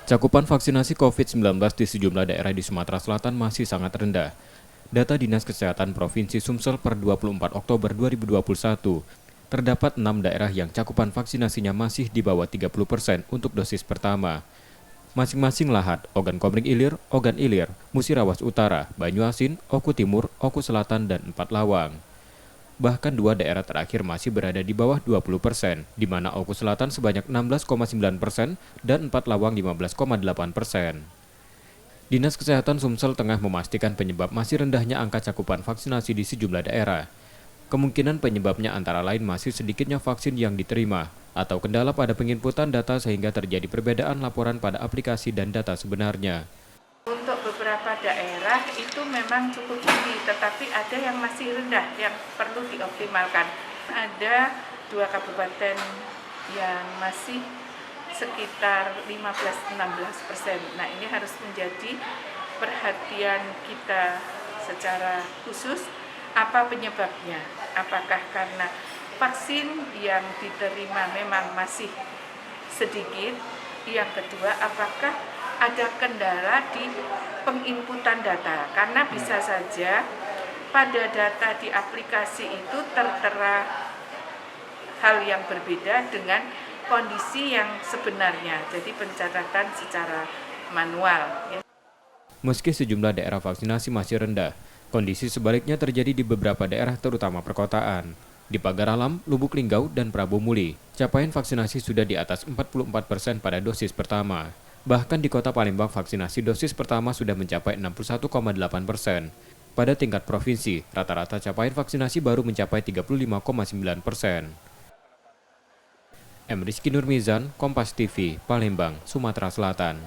Cakupan vaksinasi COVID-19 di sejumlah daerah di Sumatera Selatan masih sangat rendah. Data Dinas Kesehatan Provinsi Sumsel per 24 Oktober 2021, terdapat 6 daerah yang cakupan vaksinasinya masih di bawah 30% untuk dosis pertama. Masing-masing Lahat, Ogan Komering Ilir, Ogan Ilir, Musirawas Utara, Banyuasin, Oku Timur, Oku Selatan, dan Empat Lawang. Bahkan dua daerah terakhir masih berada di bawah 20%, di mana Oku Selatan sebanyak 16,9% dan Empat Lawang 15,8%. Dinas Kesehatan Sumsel tengah memastikan penyebab masih rendahnya angka cakupan vaksinasi di sejumlah daerah. Kemungkinan penyebabnya antara lain masih sedikitnya vaksin yang diterima, atau kendala pada penginputan data sehingga terjadi perbedaan laporan pada aplikasi dan data sebenarnya. Untuk beberapa daerah itu memang cukup tinggi, tetapi ada yang masih rendah yang perlu dioptimalkan. Ada 2 kabupaten yang masih sekitar 15-16%. Nah, ini harus menjadi perhatian kita secara khusus. Apa penyebabnya? Apakah karena vaksin yang diterima memang masih sedikit? Yang kedua, apakah ada kendala di penginputan data? Karena bisa saja pada data di aplikasi itu tertera hal yang berbeda dengan kondisi yang sebenarnya. Jadi pencatatan secara manual. Meski sejumlah daerah vaksinasi masih rendah, kondisi sebaliknya terjadi di beberapa daerah terutama perkotaan. Di Pagar Alam, Lubuk Linggau, dan Prabu Muli, capaian vaksinasi sudah di atas 44% pada dosis pertama. Bahkan di Kota Palembang, vaksinasi dosis pertama sudah mencapai 61,8%. Pada tingkat provinsi, rata-rata capaian vaksinasi baru mencapai 35,9%. M. Rizky Nurmizan, Kompas TV, Palembang, Sumatera Selatan.